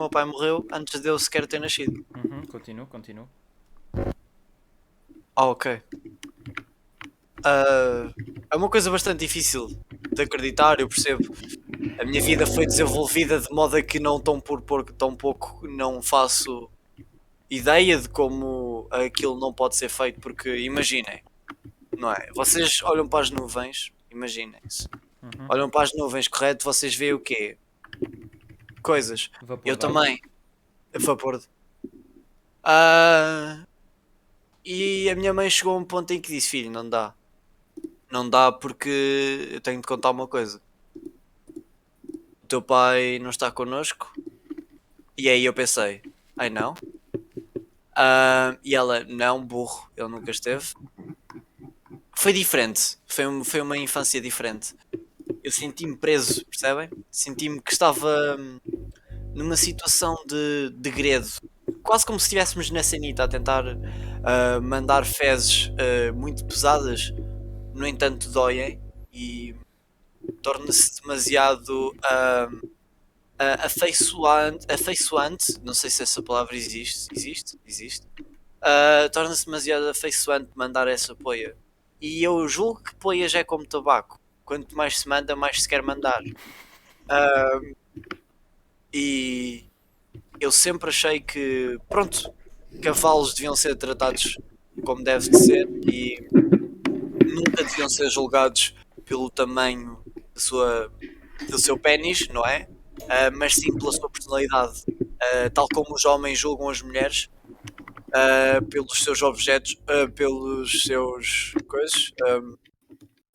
O meu pai morreu antes de eu sequer ter nascido. Continuo. Ok. Ah, é uma coisa bastante difícil de acreditar, eu percebo. A minha vida foi desenvolvida de modo a que não tão pouco não faço ideia de como aquilo não pode ser feito, porque imaginem, não é? Vocês olham para as nuvens, imaginem-se. Uhum. Olham para as nuvens, correto? Vocês veem o quê? Coisas. Vapor Eu d'água. também. Vapor. Ah, e a minha mãe chegou a um ponto em que disse: Filho, não dá. Não dá porque eu tenho de contar uma coisa. O teu pai não está connosco. E aí eu pensei: Ai não? E ela: Não, burro, ele nunca esteve. Foi diferente. Foi uma infância diferente. Eu senti-me preso, percebem? Senti-me que estava numa situação de degredo. Quase como se estivéssemos na sanita a tentar mandar fezes muito pesadas, no entanto doem e torna-se demasiado afeiçoante, não sei se essa palavra existe, torna-se demasiado afeiçoante mandar essa poia. E eu julgo que poias é como tabaco. Quanto mais se manda, mais se quer mandar. Ah, e eu sempre achei que, pronto, cavalos deviam ser tratados como deve de ser e nunca deviam ser julgados pelo tamanho do seu pênis, não é? Mas sim pela sua personalidade. Tal como os homens julgam as mulheres pelos seus objetos, pelos seus coisas,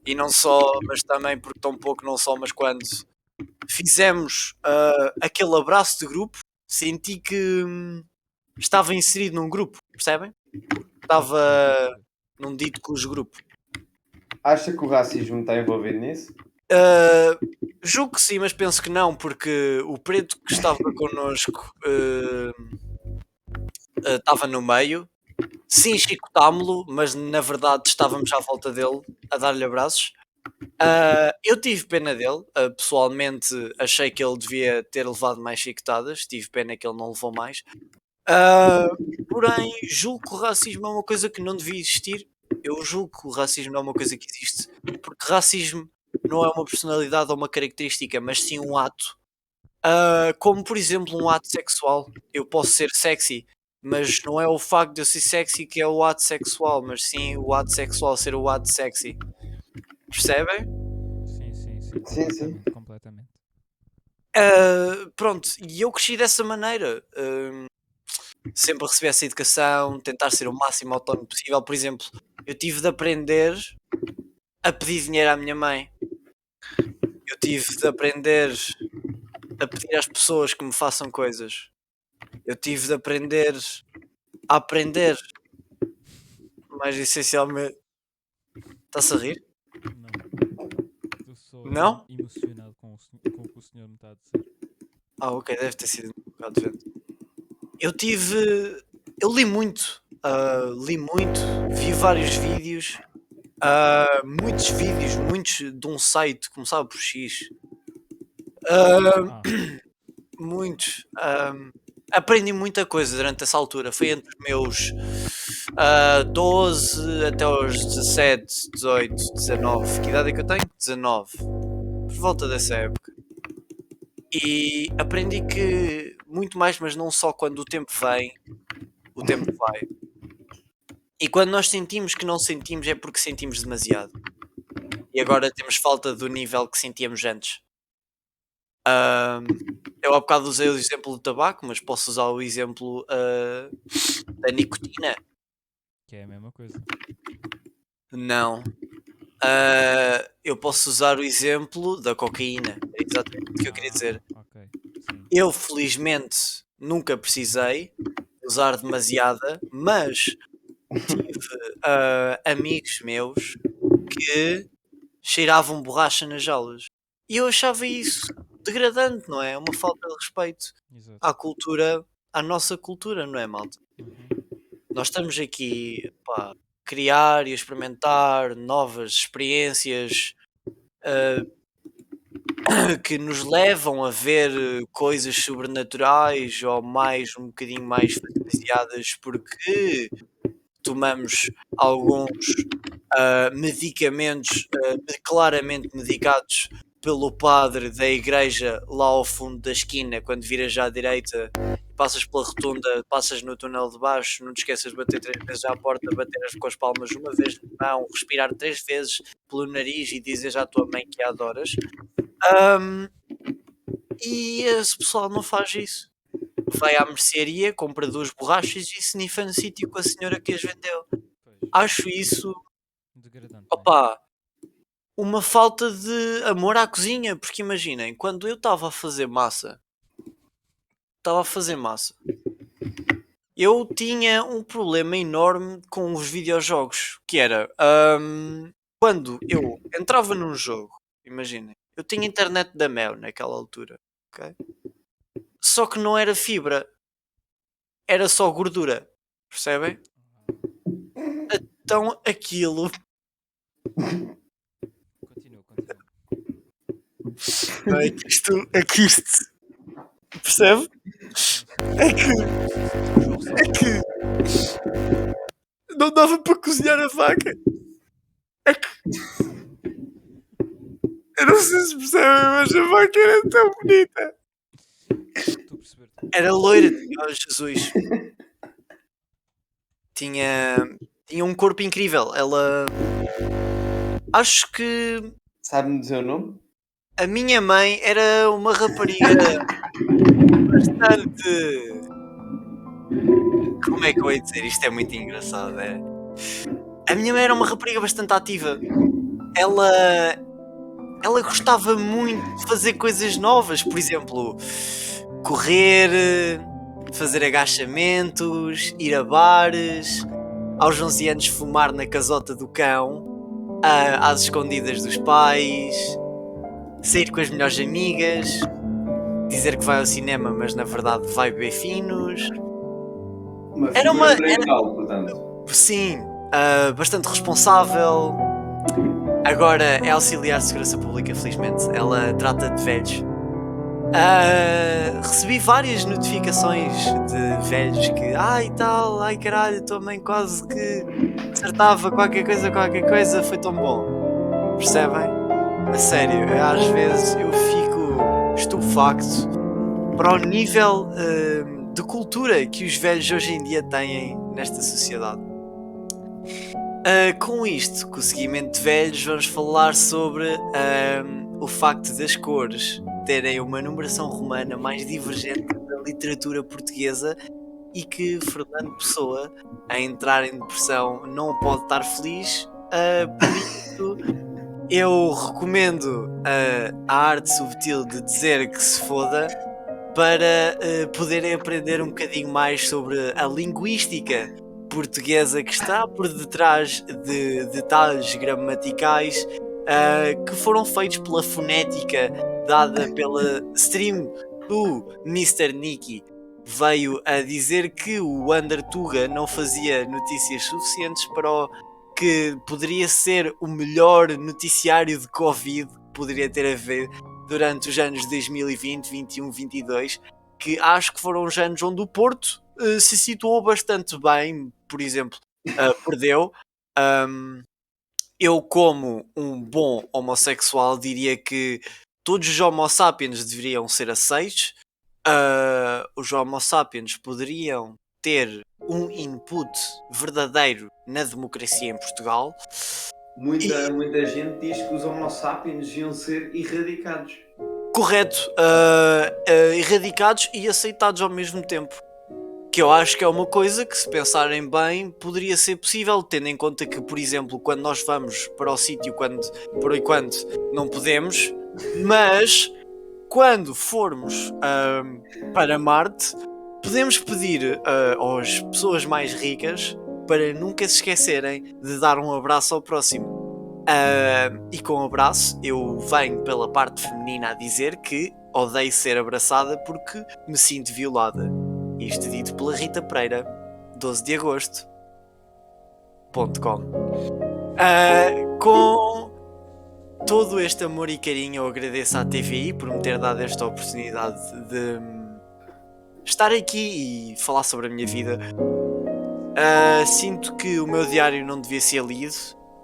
e não só, mas também porque tão pouco não só, mas quando fizemos aquele abraço de grupo, senti que estava inserido num grupo, percebem? Estou a Estava perceber. num dito cujo grupo. Acha que o racismo está envolvido nisso? Uh, Julgo que sim, mas penso que não, porque o preto que estava connosco estava no meio. Sim, chicotámo-lo, mas na verdade estávamos à volta dele a dar-lhe abraços. Eu tive pena dele, pessoalmente achei que ele devia ter levado mais chicotadas, tive pena que ele não levou mais. Ah, Porém, julgo que o racismo é uma coisa que não devia existir. Eu julgo que o racismo não é uma coisa que existe, porque racismo não é uma personalidade ou uma característica, mas sim um ato. Como por exemplo um ato sexual. Eu posso ser sexy, mas não é o facto de eu ser sexy que é o ato sexual, mas sim o ato sexual ser o ato sexy. Percebem? Sim, Sim, sim. completamente. Pronto, e eu cresci dessa maneira. Sempre recebi essa educação, tentar ser o máximo autónomo possível. Por exemplo, eu tive de aprender a pedir dinheiro à minha mãe. Eu tive de aprender a pedir às pessoas que me façam coisas. Eu tive de aprender, mais essencialmente. Está-se a rir? Não. Estou só Não? emocionado com o que o senhor me está a dizer. Ok, deve ter sido um bocado de vento. Eu tive. Eu li muito, vi vários vídeos, muitos vídeos, muitos de um site, começava por X. Ah, Ah, Muitos. Aprendi muita coisa durante essa altura. Foi entre os meus 12 até aos 17, 18, 19. Que idade é que eu tenho? 19. Por volta dessa época. E aprendi que muito mais, mas não só quando o tempo vem, o tempo vai. E quando nós sentimos que não sentimos é porque sentimos demasiado. E agora temos falta do nível que sentíamos antes. Ahm, eu há bocado usei o exemplo do tabaco, mas posso usar o exemplo da nicotina? que é a mesma coisa. Não. Eu posso usar o exemplo da cocaína. É exatamente o que eu queria dizer. Ok. Sim. Eu, felizmente, nunca precisei usar demasiada, mas tive amigos meus que cheiravam borracha nas aulas. E eu achava isso degradante, não é? Uma falta de respeito Exato. à cultura, à nossa cultura, não é, malta? Uhum. Nós estamos aqui, pá, criar e experimentar novas experiências, ah, que nos levam a ver coisas sobrenaturais ou mais um bocadinho mais fantasiadas porque tomamos alguns medicamentos claramente medicados pelo padre da igreja lá ao fundo da esquina, quando viras à direita e passas pela rotunda, passas no túnel de baixo, não te esqueças de bater 3 vezes à porta, bater com as palmas uma vez na mão, respirar 3 vezes pelo nariz e dizer à tua mãe que a adoras. E esse pessoal não faz isso. Vai à mercearia, compra 2 borrachas e sniffa no sítio que a senhora que as vendeu. Pois, Acho isso, degradante, né? opá, uma falta de amor à cozinha, porque imaginem, quando eu estava a fazer massa, eu tinha um problema enorme com os videojogos, que era, quando eu entrava num jogo, imaginem, eu tinha internet da Mel naquela altura, ok? Só que não era fibra, era só gordura, percebem? Então aquilo, Continua, continua. não é que isto, percebe? É que não dava para cozinhar a vaca. É que eu não sei se percebem, mas a vaca era tão bonita. Estou a perceber. Era loira, oh, Jesus. Tinha um corpo incrível. Ela. Acho que Sabe-me dizer o nome? a minha mãe era uma rapariga bastante. Como é que eu ia dizer? Isto é muito engraçado. É? A minha mãe era uma rapariga bastante ativa. Ela gostava muito de fazer coisas novas, por exemplo, correr, fazer agachamentos, ir a bares, aos 11 anos fumar na casota do cão, às escondidas dos pais, sair com as melhores amigas, dizer que vai ao cinema, mas na verdade vai beber finos. Uma Era figura parental, portanto. Sim, bastante responsável. Agora é auxiliar de segurança pública, felizmente. Ela trata de velhos. Recebi várias notificações de velhos que ai tal, ai caralho, tua mãe quase que acertava qualquer coisa, foi tão bom. Percebem? A sério, às vezes eu fico estupefacto para o nível de cultura que os velhos hoje em dia têm nesta sociedade. Com isto, com o seguimento de velhos, vamos falar sobre o facto das cores terem uma numeração romana mais divergente da literatura portuguesa e que Fernando Pessoa, a entrar em depressão, não pode estar feliz. Por isso, eu recomendo a arte subtil de dizer que se foda para poderem aprender um bocadinho mais sobre a linguística portuguesa que está por detrás de detalhes gramaticais que foram feitos pela fonética dada pela stream do Mr. Nicky. Veio a dizer que o Undertuga não fazia notícias suficientes para o que poderia ser o melhor noticiário de Covid que poderia ter havido durante os anos 2020, 21, 22, que acho que foram os anos onde o Porto se situou bastante bem, por exemplo, perdeu. Eu, como um bom homossexual, diria que todos os homo sapiens deveriam ser aceitos. Os homo sapiens poderiam ter um input verdadeiro na democracia em Portugal. Muita gente diz que os homo sapiens iam ser erradicados. Correto, erradicados e aceitados ao mesmo tempo. Que eu acho que é uma coisa que, se pensarem bem, poderia ser possível, tendo em conta que, por exemplo, quando nós vamos para o sítio, por enquanto não podemos, mas quando formos para Marte, podemos pedir às pessoas mais ricas para nunca se esquecerem de dar um abraço ao próximo. E com o abraço eu venho pela parte feminina a dizer que odeio ser abraçada porque me sinto violada. Isto dito pela Rita Pereira, 12 de agosto.com. Com todo este amor e carinho eu agradeço à TVI por me ter dado esta oportunidade de estar aqui e falar sobre a minha vida. Sinto que o meu diário não devia ser lido.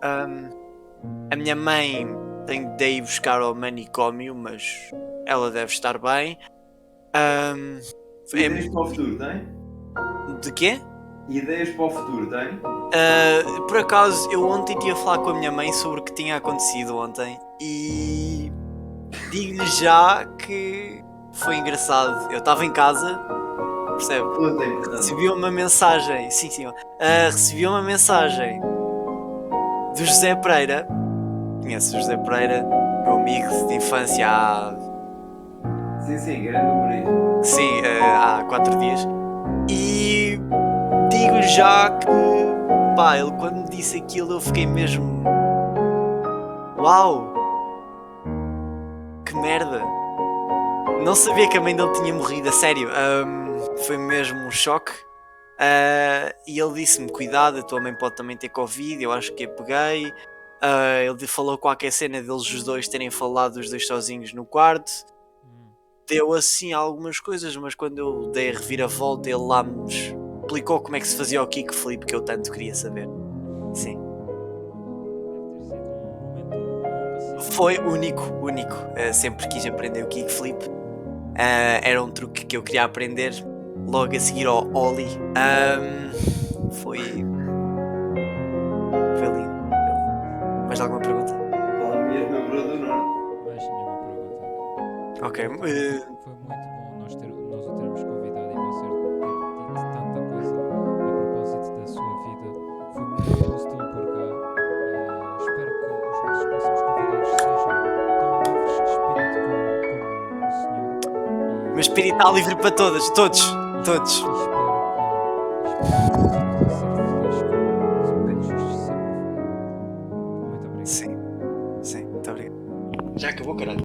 A minha mãe tem de ir buscar ao manicômio, mas ela deve estar bem. Ideias para o futuro, tem? De quê? Ideias para o futuro, tem? Por acaso, eu ontem tinha a falar com a minha mãe sobre o que tinha acontecido ontem e digo-lhe já que foi engraçado. Eu estava em casa, percebe? Ontem, portanto. Recebi uma mensagem, sim, recebi uma mensagem do José Pereira. Conhece o José Pereira, meu amigo de infância Sim, grande humorista. sim, há 4 dias. E digo-lhe já que, pá, ele quando me disse aquilo eu fiquei mesmo... Uau! Que merda! Não sabia que a mãe dele tinha morrido, a sério. Foi mesmo um choque. E ele disse-me, cuidado, a tua mãe pode também ter Covid, eu acho que a peguei. Ele falou qualquer cena deles os dois terem falado os dois sozinhos no quarto. Deu assim algumas coisas, mas quando eu dei a reviravolta ele lá me explicou como é que se fazia o kickflip que eu tanto queria saber. Sim. Foi único. Sempre quis aprender o kickflip. Era um truque que eu queria aprender logo a seguir ao Ollie. Foi lindo. Mais alguma pergunta? Fala mesmo, meu brother do norte. Mais nenhuma pergunta. Ok. Foi muito bom nós o termos convidado e você ter dito tanta coisa a propósito da sua vida. Foi muito gosto tê-lo por cá. Espero que os nossos próximos convidados sejam tão livres de espírito como o senhor. O meu espírito está livre para todos. E espero que ser feliz como o Justo sempre foi. Muito obrigado. Sim, muito obrigado. Já acabou, caralho.